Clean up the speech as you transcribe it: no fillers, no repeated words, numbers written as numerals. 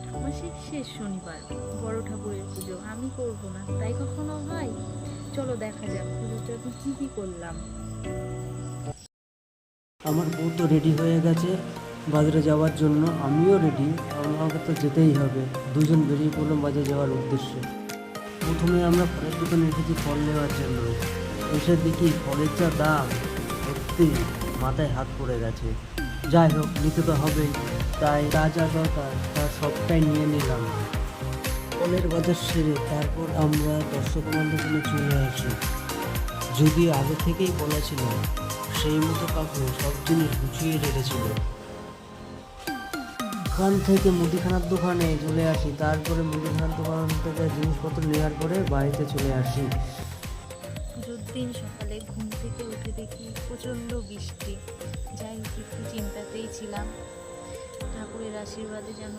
ভাদ্র মাসের শেষ শনিবার, বড় ঠাকুরের পুজো। আমি করব না, তাই কখনো হয়? চলো দেখা যাক পুজোতে আমি কি কি করলাম। আমার বউ তো রেডি হয়ে গেছে বাজারে যাওয়ার জন্য, আমিও রেডি। আমাকে তো যেতেই হবে। দুজন বেরিয়ে পড়লাম বাজারে যাওয়ার উদ্দেশ্যে। প্রথমে আমরা ফলের দোকানে এসেছি ফল নেওয়ার জন্য। এসে দেখি ফলের যা দাম, সত্যি মাথায় হাত পড়ে গেছে। যাই হোক, নিতে তো হবেই, তাই যা যা দরকার তার সবটাই নিয়ে নিলাম। ফলের বাজার সেরে তারপর আমরা দর্শকমান দোকানে চলে আসি। যদিও আগে থেকেই বলা ছিল, সেই মতো কাকু সব জিনিস গুছিয়ে রেখেছিল। ওখান থেকে মুদিখানার দোকানে চলে আসি, তারপরে মুদিখানার দোকান থেকে জিনিসপত্র নেওয়ার পরে বাড়িতে চলে আসি। পুজোর দিন সকালে ঘুম থেকে উঠে দেখি প্রচণ্ড বৃষ্টি। যাই হোক, একটু চিন্তাতেই ছিলাম। ঠাকুরের আশীর্বাদে যেন